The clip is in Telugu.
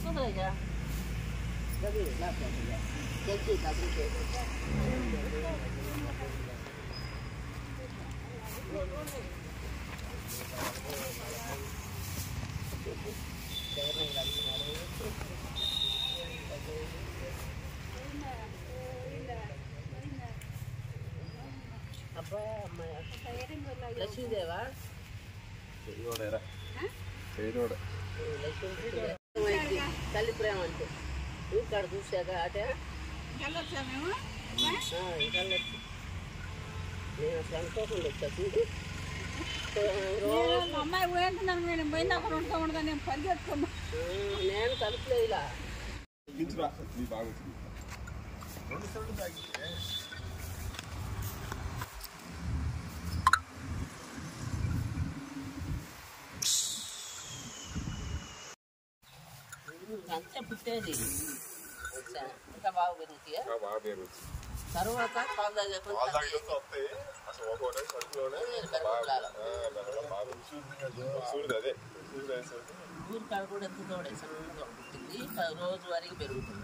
కుదరయ్యా అబ్బా అమ్మాయి లక్ష్మీదేవా తల్లి ప్రేమ అంటే ఇక్కడ చూసాక అటే నేను అనుకోకుండా వచ్చాను అమ్మాయి పోయింటున్నాను నేను పోయింది అక్కడ ఉంటా ఉండదా నేను పరిగెత్తుకున్నా నేను తలుపులే ఇలా అంతే పుట్టేది ఇంకా బాగా పెరుగుతాయా తర్వాత పాలు ఊరి కాడ కూడా ఎంత తోడే సన్నగా ఉంటుంది రోజు వరకు పెరుగుతుంది